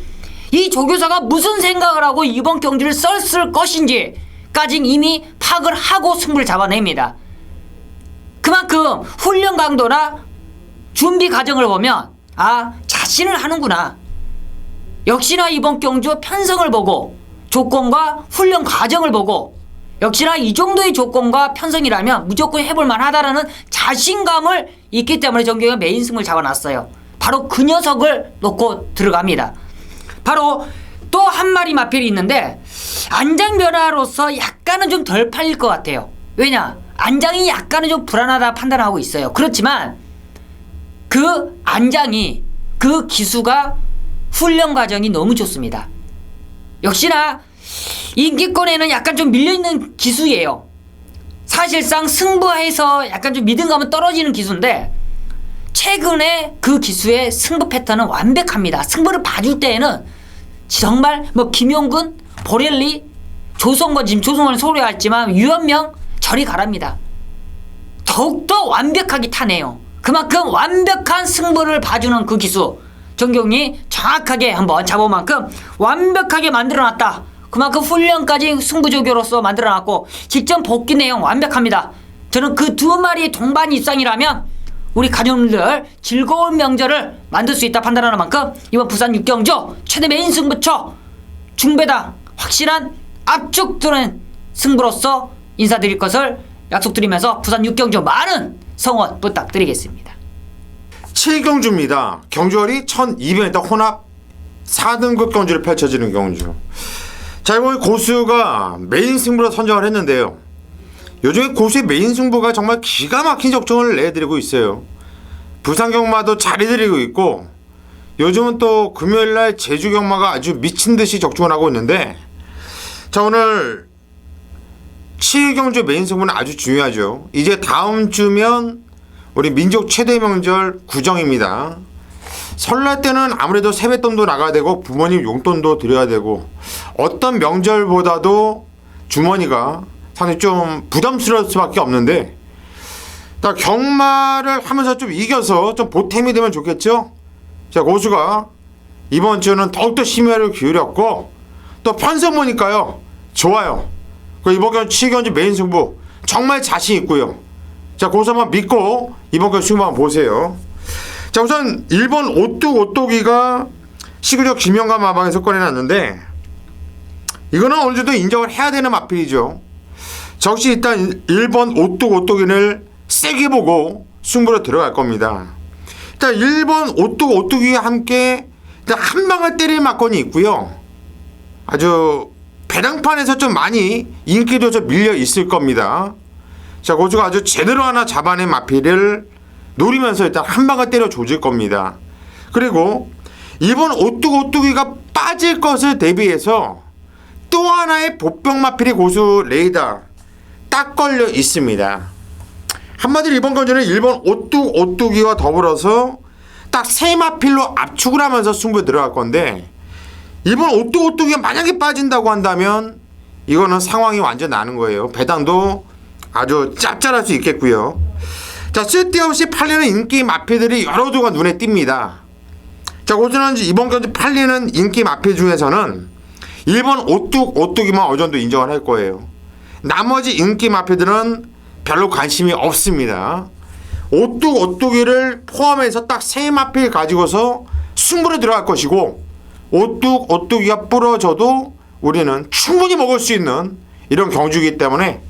이 조교사가 무슨 생각을 하고 이번 경주를 썼을 것인지까지 이미 파악을 하고 승부를 잡아냅니다. 그만큼 훈련 강도나 준비 과정을 보면 자신을 하는구나. 역시나 이번 경주 편성을 보고 조건과 훈련 과정을 보고 역시나 이 정도의 조건과 편성이라면 무조건 해볼 만하다라는 자신감을 있기 때문에 정경이 메인 승을 잡아놨어요. 바로 그 녀석을 놓고 들어갑니다. 바로 또 한 마리 마필이 있는데 안장 변화로서 약간은 좀 덜 팔릴 것 같아요. 왜냐? 안장이 약간은 좀 불안하다 판단하고 있어요. 그렇지만 그 안장이, 그 기수가 훈련 과정이 너무 좋습니다. 역시나 인기권에는 약간 좀 밀려있는 기수예요. 사실상 승부해서 약간 좀 믿음감은 떨어지는 기수인데 최근에 그 기수의 승부 패턴은 완벽합니다. 승부를 봐줄 때에는 정말 김용근, 보렐리, 조성건, 지금 조성건은 서울에 왔지만 유현명 저리 가랍니다. 더욱더 완벽하게 타네요. 그만큼 완벽한 승부를 봐주는 그 기수 정경이 정확하게 한번 잡은 만큼 완벽하게 만들어놨다. 그만큼 훈련까지 승부조교로서 만들어놨고 직전 복귀 내용 완벽합니다. 저는 그 두 마리의 동반 입상이라면 우리 가족들 즐거운 명절을 만들 수 있다 판단하는 만큼 이번 부산 6경주 최대 메인 승부처 중배당 확실한 압축되는 승부로서 인사드릴 것을 약속드리면서 부산 6경주 많은 성원 부탁드리겠습니다. 7경주입니다. 경주월이 1200m 혼합 4등급 경주를 펼쳐지는 경주. 자, 이번 고수가 메인 승부로 선정을 했는데요. 요즘에 고수의 메인 승부가 정말 기가 막힌 적중을 내드리고 있어요. 부산 경마도 잘 해드리고 있고, 요즘은 또 금요일날 제주 경마가 아주 미친듯이 적중을 하고 있는데, 자, 오늘 7경주 메인 승부는 아주 중요하죠. 이제 다음 주면 우리 민족 최대 명절 구정입니다. 설날 때는 아무래도 세뱃돈도 나가야 되고 부모님 용돈도 드려야 되고 어떤 명절보다도 주머니가 상당히 좀 부담스러울 수밖에 없는데, 경마를 하면서 좀 이겨서 좀 보탬이 되면 좋겠죠. 자, 고수가 이번 주는 더욱더 심혈을 기울였고 또 편성 보니까요 좋아요. 이번 경주 7경주 메인 승부 정말 자신 있고요. 자, 고수 한번 믿고 이번 경주 승부 한번 보세요. 자, 우선 1번 오뚜기가 시구적 김영감 마방에서 꺼내놨는데 이거는 어느 정도 인정을 해야 되는 마필이죠. 저 역시 일단 1번 오뚜기를 세게 보고 승부로 들어갈 겁니다. 일단 1번 오뚜기와 함께 일단 한 방을 때릴 막건이 있고요. 아주 배당판에서 좀 많이 인기도 좀 밀려 있을 겁니다. 자, 고수가 아주 제대로 하나 잡아낸 마필을 노리면서 일단 한 방을 때려 조질 겁니다. 그리고 이번 오뚜기가 빠질 것을 대비해서 또 하나의 보병 마필이 고수 레이더 딱 걸려 있습니다. 한마디로 이번 건전은 1번 오뚜기와 더불어서 딱 세 마필로 압축을 하면서 승부에 들어갈 건데, 1번 오뚜기가 만약에 빠진다고 한다면 이거는 상황이 완전 나는 거예요. 배당도 아주 짭짤할 수 있겠고요. 자, 쓸데없이 팔리는 인기 마필들이 여러 조가 눈에 띕니다. 자, 고수는 이번 경기 팔리는 인기 마필 중에서는 1번 오뚜기만 어느 정도 인정을 할 거예요. 나머지 인기 마필들은 별로 관심이 없습니다. 오뚜기를 포함해서 딱 세 마필 가지고서 승부를 들어갈 것이고, 오뚜기가 부러져도 우리는 충분히 먹을 수 있는 이런 경주이기 때문에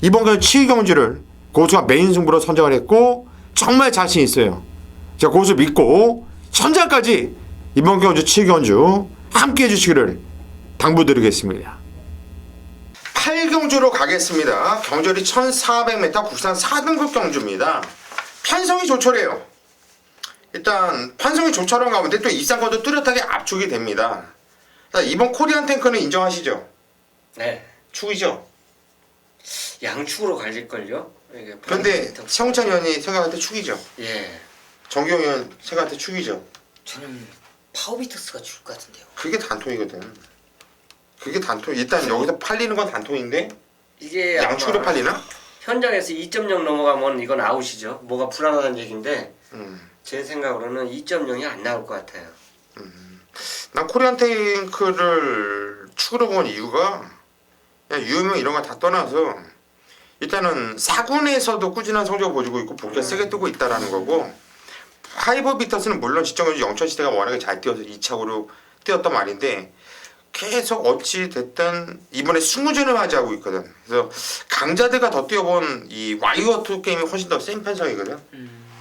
이번 경주 7경주를 고수가 메인 승부로 선정을 했고 정말 자신 있어요. 자, 고수 믿고 현장까지 이번 경주 7경주 함께 해주시기를 당부드리겠습니다. 8경주로 가겠습니다. 경절이 1400m 국산 4등급 경주입니다. 편성이 조촐해요. 일단 편성이 조촐한 가운데 또 입상권도 뚜렷하게 압축이 됩니다. 자, 이번 코리안 탱크는 인정하시죠? 네. 축이죠? 양축으로 갈릴걸요? 이게 그런데 최홍찬 의원이 생각할 때 축이죠? 예. 정기용 의원 생각할 때 축이죠? 저는 파워비터스가 줄 것 같은데요. 그게 단통이거든. 그게 단통. 일단 여기서 팔리는 건 단통인데 이게 양축으로 아마 팔리나? 현장에서 2.0 넘어가면 이건 아웃이죠. 뭐가 불안하다는 얘기인데 제 생각으로는 2.0이 안 나올 것 같아요. 난 코리안 탱크를 축으로 본 이유가 그냥 유효명 이런 거 다 떠나서 일단은 사군에서도 꾸준한 성적을 보여주고 있고 복귀가 세게 뜨고 있다라는 거고, 파이버 비터스는 물론 시청률 영천 시대가 워낙에 잘 뛰어서 2차로 뛰었단 말인데 계속 어찌 됐든 이번에 20전을 맞이하고 있거든. 그래서 강자들과 더 뛰어본 이 와이어2 게임이 훨씬 더 센 편성이거든.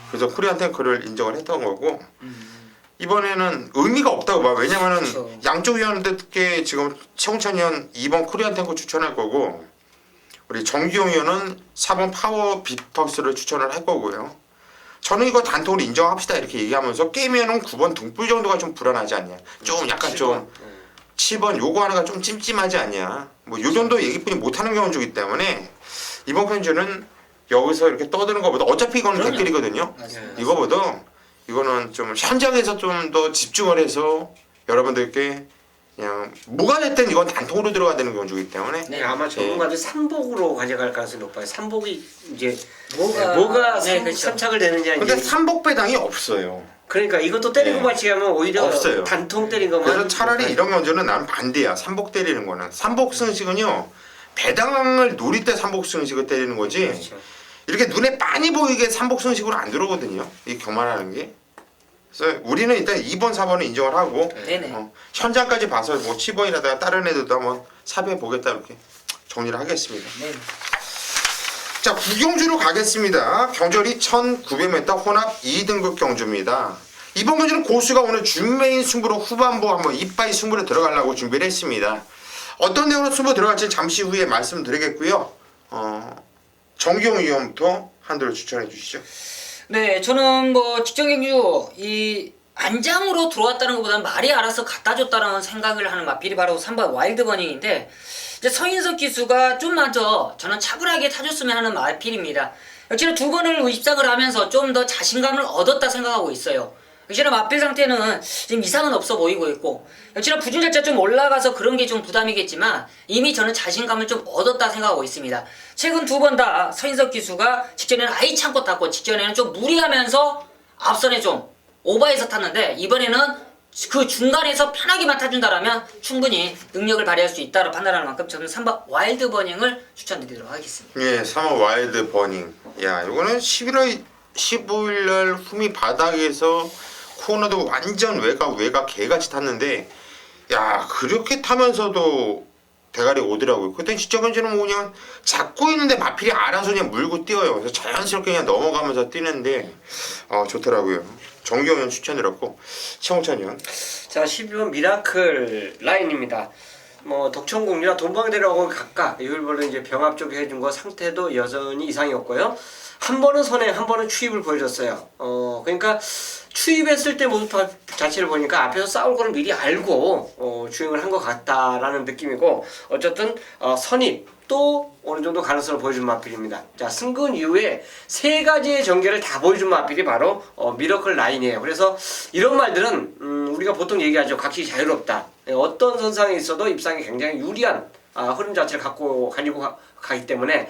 그래서 코리안 탱크를 인정을 했던 거고, 이번에는 의미가 없다고 봐. 왜냐면은 그렇죠. 양쪽 위원들께 지금 최홍찬 의원 2번 코리안 탱크 추천할 거고, 우리 정기용 의원은 4번 파워 비터스를 추천을 할 거고요. 저는 이거 단통으로 인정합시다 이렇게 얘기하면서 게임에는 9번 등불 정도가 좀 불안하지 않냐. 좀 약간 좀 7번 요거 하나가 좀 찜찜하지 않냐. 뭐 요 정도 얘기뿐이 못하는 경우이기 때문에 이번 편주는 여기서 이렇게 떠드는 것보다 어차피 이거는 그럼요. 댓글이거든요. 맞아요. 이거보다 이거는 좀 현장에서 좀 더 집중을 해서 여러분들께 그냥 뭐가 됐든 이건 단통으로 들어가야 되는 경주이기 때문에 네, 아마 전문가들 삼복으로 가져갈 가능성이 높아요. 삼복이 이제 뭐가 네, 그렇죠. 선착을 되느냐 근데 이제. 삼복 배당이 없어요. 그러니까 이것도 때리고 네. 맞히게 하면 오히려 없어요. 단통 때린 것만. 그래서 차라리 이런 경주는 나는 반대야. 삼복 때리는 거는. 삼복 승식은요 배당을 노릴 때 삼복 승식을 때리는 거지. 그렇죠. 이렇게 눈에 빤히 보이게 삼복 승식으로 안 들어오거든요. 이 경만하는 게. 그래서 우리는 일단 2번, 4번을 인정을 하고 네네. 현장까지 봐서 뭐 10번이라다가 다른 애들도 한번 사배해 보겠다 이렇게 정리를 하겠습니다. 네. 자, 구경주로 가겠습니다. 경절이 1900m 혼합 2등급 경주입니다. 이번 경주는 고수가 오늘 준메인 승부로 후반부 한번 이빠이 승부로 들어가려고 준비를 했습니다. 어떤 내용으로 승부 들어갈지 잠시 후에 말씀드리겠고요. 정기용 의원부터 한대로 추천해 주시죠. 네, 저는 뭐 직전 경주 이 안장으로 들어왔다는 것보다는 말이 알아서 갖다 줬다는 생각을 하는 마필이 바로 3번 와일드 버닝인데, 이제 서인석 기수가 좀만 더 저는 차분하게 타줬으면 하는 마필입니다. 역시나 두 번을 입상을 하면서 좀 더 자신감을 얻었다 생각하고 있어요. 역시나 마필 상태는 지금 이상은 없어 보이고 있고, 역시나 부진절자 좀 올라가서 그런 게 좀 부담이겠지만 이미 저는 자신감을 좀 얻었다 생각하고 있습니다. 최근 두 번 다 서인석 기수가 직전에는 아예 참고 탔고 직전에는 좀 무리하면서 앞선에 좀 오버해서 탔는데, 이번에는 그 중간에서 편하게만 타준다라면 충분히 능력을 발휘할 수 있다고 판단하는 만큼 저는 3번 와일드 버닝을 추천드리도록 하겠습니다. 예, 3번 와일드 버닝. 야, 이거는 11월 15일 날 후미 바닥에서 코너도 완전 외곽 개같이 탔는데, 야, 그렇게 타면서도 대가리 오더라고요. 그때 시청경주는 뭐 그냥 잡고 있는데 마필이 알아서 그냥 물고 뛰어요. 그래서 자연스럽게 그냥 넘어가면서 뛰는데 좋더라고요. 정경현 추천드렸고 최홍찬이요. 자, 12번 미라클 라인입니다. 뭐 덕천공이나 돈방대로하고 각각 이걸로 이제 병합 쪽에 해준 거 상태도 여전히 이상이었고요. 한 번은 선행, 한 번은 추입을 보여줬어요. 그러니까 추입했을 때 모습 자체를 보니까 앞에서 싸울 거를 미리 알고 주행을 한 것 같다라는 느낌이고, 어쨌든 선입도 어느 정도 가능성을 보여준 마필입니다. 자, 승근 이후에 세 가지의 전개를 다 보여준 마필이 바로 미러클 라인이에요. 그래서 이런 말들은 우리가 보통 얘기하죠. 각기 자유롭다. 어떤 선상에 있어도 입상이 굉장히 유리한 흐름 자체를 가지고 가기 때문에,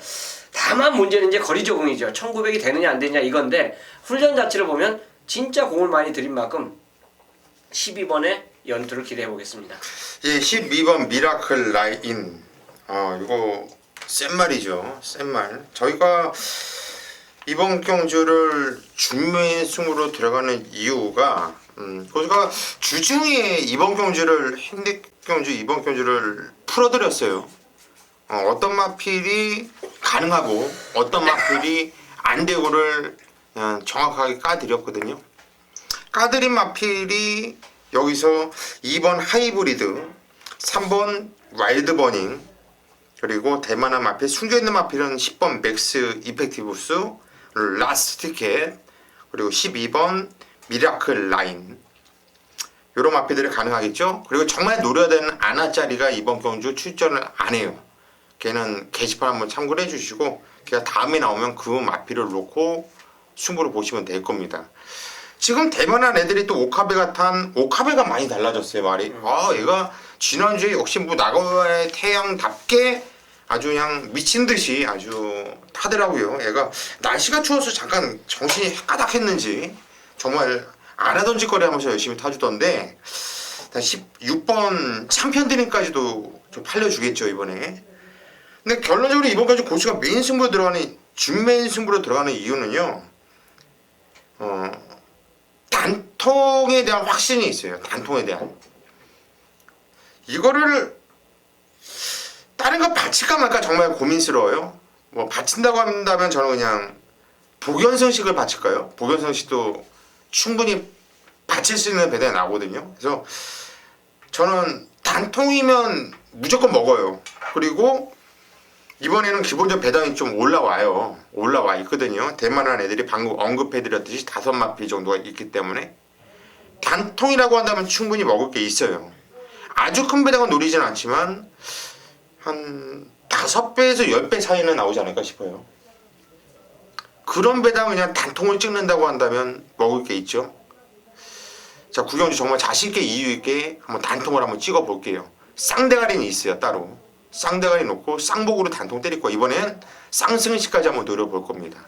다만 문제는 이제 거리 적응이죠. 1900이 되느냐 안 되느냐 이건데, 훈련 자체를 보면 진짜 공을 많이 들인 만큼 12번의 연투를 기대해 보겠습니다. 예, 12번 미라클 라인. 이거 센 말이죠. 센 말. 저희가 이번 경주를 준매승으로 들어가는 이유가 저희가 주중에 이번 경주를 핸디경주 이번 경주를 풀어드렸어요. 어떤 마필이 가능하고 어떤 마필이 안 되고를 그냥 정확하게 까드렸거든요. 까드린 마필이 여기서 2번 하이브리드, 3번 와일드 버닝, 그리고 대만한 마필, 숨겨있는 마필은 10번 맥스 이펙티브스, 라스트 티켓, 그리고 12번 미라클 라인, 요런 마필들이 가능하겠죠. 그리고 정말 노려야 되는 아나짜리가 이번 경주 출전을 안 해요. 걔는 게시판 한번 참고를 해주시고, 걔가 다음에 나오면 그 마필을 놓고 승부를 보시면 될 겁니다. 지금 대만한 애들이 또 오카베가 많이 달라졌어요. 말이. 얘가 지난주에 역시 뭐 나고야의 태양답게 아주 그냥 미친 듯이 아주 타더라고요. 얘가 날씨가 추워서 잠깐 정신이 까닥했는지 정말 안 하던 짓거리 하면서 열심히 타주던데, 16번 챔피언 드림까지도 좀 팔려주겠죠 이번에. 근데 결론적으로 이번 경주 고수가 메인 승부로 들어가는, 준메인 승부로 들어가는 이유는요, 단통에 대한 확신이 있어요. 단통에 대한. 이거를 다른 거 바칠까 말까 정말 고민스러워요. 뭐 바친다고 한다면 저는 그냥 복연성식을 바칠까요? 복연성식도 충분히 바칠 수 있는 배당이 나오거든요. 그래서 저는 단통이면 무조건 먹어요. 그리고 이번에는 기본적 배당이 좀 올라와 있거든요. 대만한 애들이 방금 언급해드렸듯이 5마필 정도가 있기 때문에 단통이라고 한다면 충분히 먹을 게 있어요. 아주 큰 배당은 노리진 않지만 한 5배에서 10배 사이는 나오지 않을까 싶어요. 그런 배당 그냥 단통을 찍는다고 한다면 먹을 게 있죠. 자, 구경주 정말 자신있게 이유있게 한번 단통을 한번 찍어볼게요. 쌍대가리는 있어요. 따로 쌍대가리 놓고 쌍복으로 단통 때릴 거예요. 이번엔 쌍승시까지 한번 노려볼 겁니다.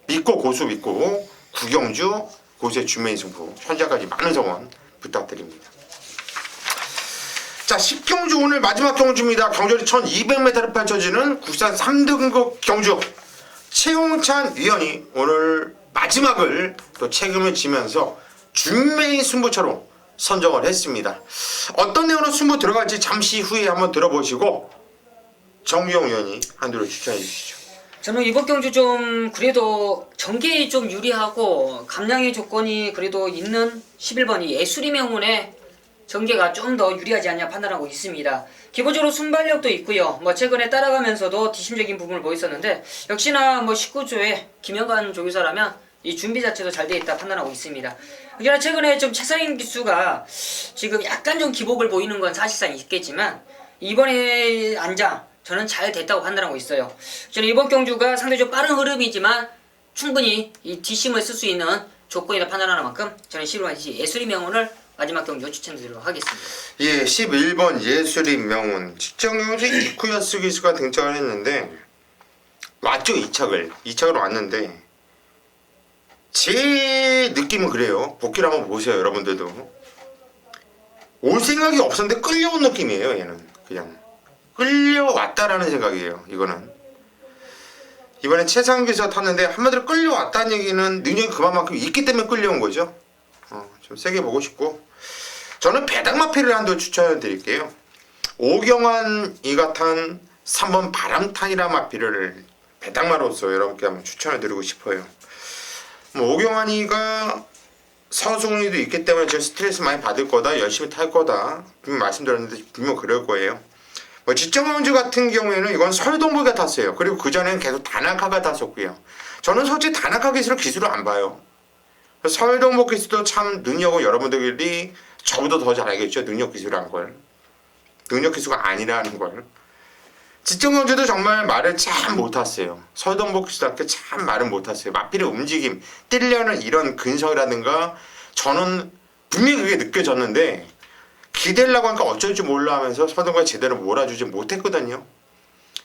믿고 고수 믿고 구경주 고수의 준메인 승부, 현장까지 많은 성원 부탁드립니다. 자, 10경주 오늘 마지막 경주입니다. 경주리 1200m를 펼쳐지는 국산 3등급 경주, 최홍찬 위원이 오늘 마지막을 또 책임을 지면서 준메인 승부처로 선정을 했습니다. 어떤 내용으로 승부 들어갈지 잠시 후에 한번 들어보시고 정유영 위원이 한두를 추천해 주시죠. 저는 이번 경주 좀 그래도 전개에 좀 유리하고 감량의 조건이 그래도 있는 11번이 예술이 명운의 전개가 좀 더 유리하지 않냐 판단하고 있습니다. 기본적으로 순발력도 있고요. 뭐 최근에 따라가면서도 뒷심적인 부분을 보였었는데, 역시나 뭐 19조의 김영관 조교사라면 이 준비 자체도 잘 돼 있다 판단하고 있습니다. 그러나 최근에 좀 차상인 기수가 지금 약간 좀 기복을 보이는 건 사실상 있겠지만, 이번에 안장 저는 잘 됐다고 판단하고 있어요. 저는 이번 경주가 상대적으로 빠른 흐름이지만 충분히 이 뒷심을 쓸 수 있는 조건이라 판단하는 만큼 저는 11번 예술이 명운을 마지막 경주 추천드리도록 하겠습니다. 예, 11번 예술이 명운 직전경주 이쿠야스 기수가 등장을 했는데 왔죠. 2착을 왔는데 제 느낌은 그래요. 복귀를 한번 보세요. 여러분들도 올 생각이 없었는데 끌려온 느낌이에요. 얘는 그냥 끌려왔다라는 생각이에요. 이거는 이번에 최상기사 탔는데 한마디로 끌려왔다는 얘기는 능력이 그만큼 있기 때문에 끌려온 거죠. 좀 세게 보고 싶고, 저는 배당마필을 한도 추천해 드릴게요. 오경환 이가탄 3번 바람탄이라 마필을 배당마로서 여러분께 한번 추천을 드리고 싶어요. 뭐 오경환이가 서승훈이도 있기 때문에 저 스트레스 많이 받을 거다, 열심히 탈 거다 분명 말씀드렸는데 분명 그럴 거예요. 뭐 지정원주 같은 경우에는 이건 설동보가 탔어요. 그리고 그 전에는 계속 다나카가 탔었고요. 저는 솔직히 다나카 기술을 안 봐요. 설동보 기술도 참 능력은 여러분들이 저보다 더 잘 알겠죠. 능력 기술이란 걸. 능력 기술가 아니라는 걸. 지정원주도 정말 말을 참 못 탔어요. 설동보 기술답게 참 말을 못 탔어요. 마필의 움직임, 뛰려는 이런 근성이라든가 저는 분명히 그게 느껴졌는데 기대려고 하니까 어쩔 줄 몰라 하면서 서동과 제대로 몰아주지 못했거든요.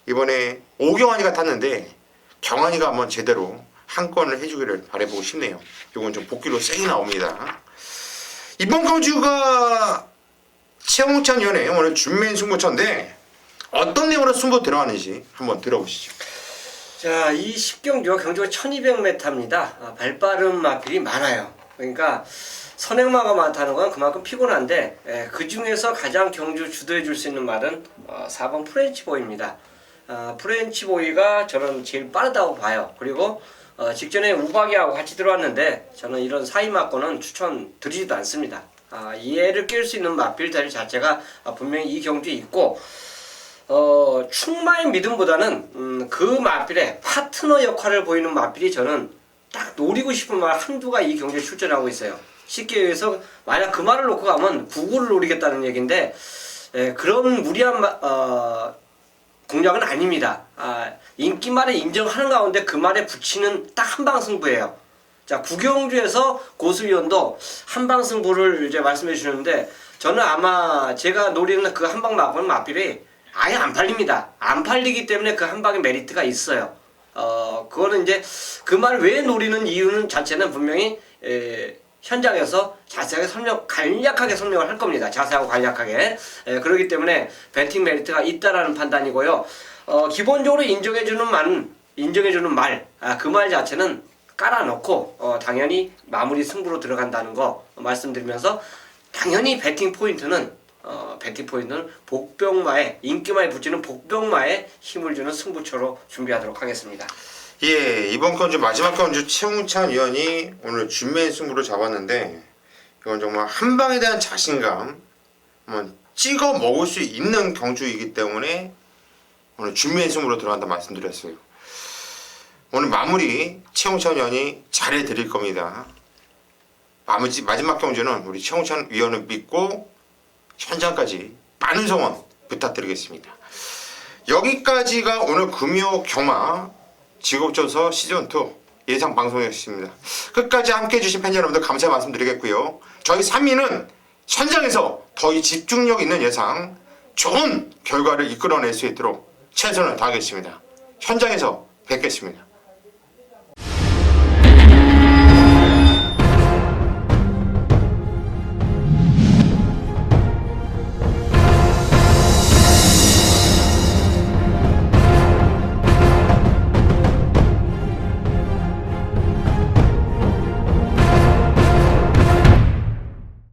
이번에 오경환이가 탔는데 경환이가 한번 제대로 한 건을 해주기를 바라보고 싶네요. 이건 좀 복귀로 세게 나옵니다. 이번 경주가 최홍찬 위원회 오늘 준맨 승부처인데 어떤 내용으로 승부 들어가는지 한번 들어보시죠. 자, 이 10경주가 경주가 1200m입니다. 발빠른 마필이 많아요. 그러니까 선행마가 많다는 건 그만큼 피곤한데 그 중에서 가장 경주 주도해 줄 수 있는 말은 4번 프렌치보이입니다. 프렌치보이가 저는 제일 빠르다고 봐요. 그리고 직전에 우박이하고 같이 들어왔는데 저는 이런 사이마권은 추천드리지도 않습니다. 얘를 깰 수 있는 마필 자체가 분명히 이 경주에 있고 충마의 믿음보다는 그 마필의 파트너 역할을 보이는 마필이 저는 딱 노리고 싶은 말 한두가 이 경주에 출전하고 있어요. 쉽게 얘기해서 만약 그 말을 놓고 가면 구구를 노리겠다는 얘기인데 그런 무리한 공략은 아닙니다. 인기말에 인정하는 가운데 그 말에 붙이는 딱 한방 승부예요. 자, 구경주에서 고수위원도 한방 승부를 이제 말씀해 주셨는데 저는 아마 제가 노리는 그 한방 마법은 마필이 아예 안 팔립니다. 안 팔리기 때문에 그 한방의 메리트가 있어요. 그거는 이제 그 말을 왜 노리는 이유는 자체는 분명히 현장에서 자세하게 간략하게 설명을 할 겁니다. 자세하고 간략하게. 그렇기 때문에 배팅 메리트가 있다라는 판단이고요. 기본적으로 인정해주는 말, 그 말 자체는 깔아놓고 당연히 마무리 승부로 들어간다는 거 말씀드리면서 당연히 배팅 포인트는 복병마에 인기마에 붙이는 복병마에 힘을 주는 승부처로 준비하도록 하겠습니다. 예, 이번 건주 마지막 건주 최홍찬 위원이 오늘 준맨 승부를 잡았는데 이건 정말 한 방에 대한 자신감 한번 찍어 먹을 수 있는 경주이기 때문에 오늘 준맨 승부로 들어간다 말씀드렸어요. 오늘 마무리 최홍찬 위원이 잘해드릴 겁니다. 마지막 경주는 우리 최홍찬 위원을 믿고 현장까지 많은 성원 부탁드리겠습니다. 여기까지가 오늘 금요 경마 직업조서 시즌2 예상 방송이었습니다. 끝까지 함께 해주신 팬 여러분들 감사 말씀드리겠고요. 저희 3위는 현장에서 더 집중력 있는 예상, 좋은 결과를 이끌어낼 수 있도록 최선을 다하겠습니다. 현장에서 뵙겠습니다.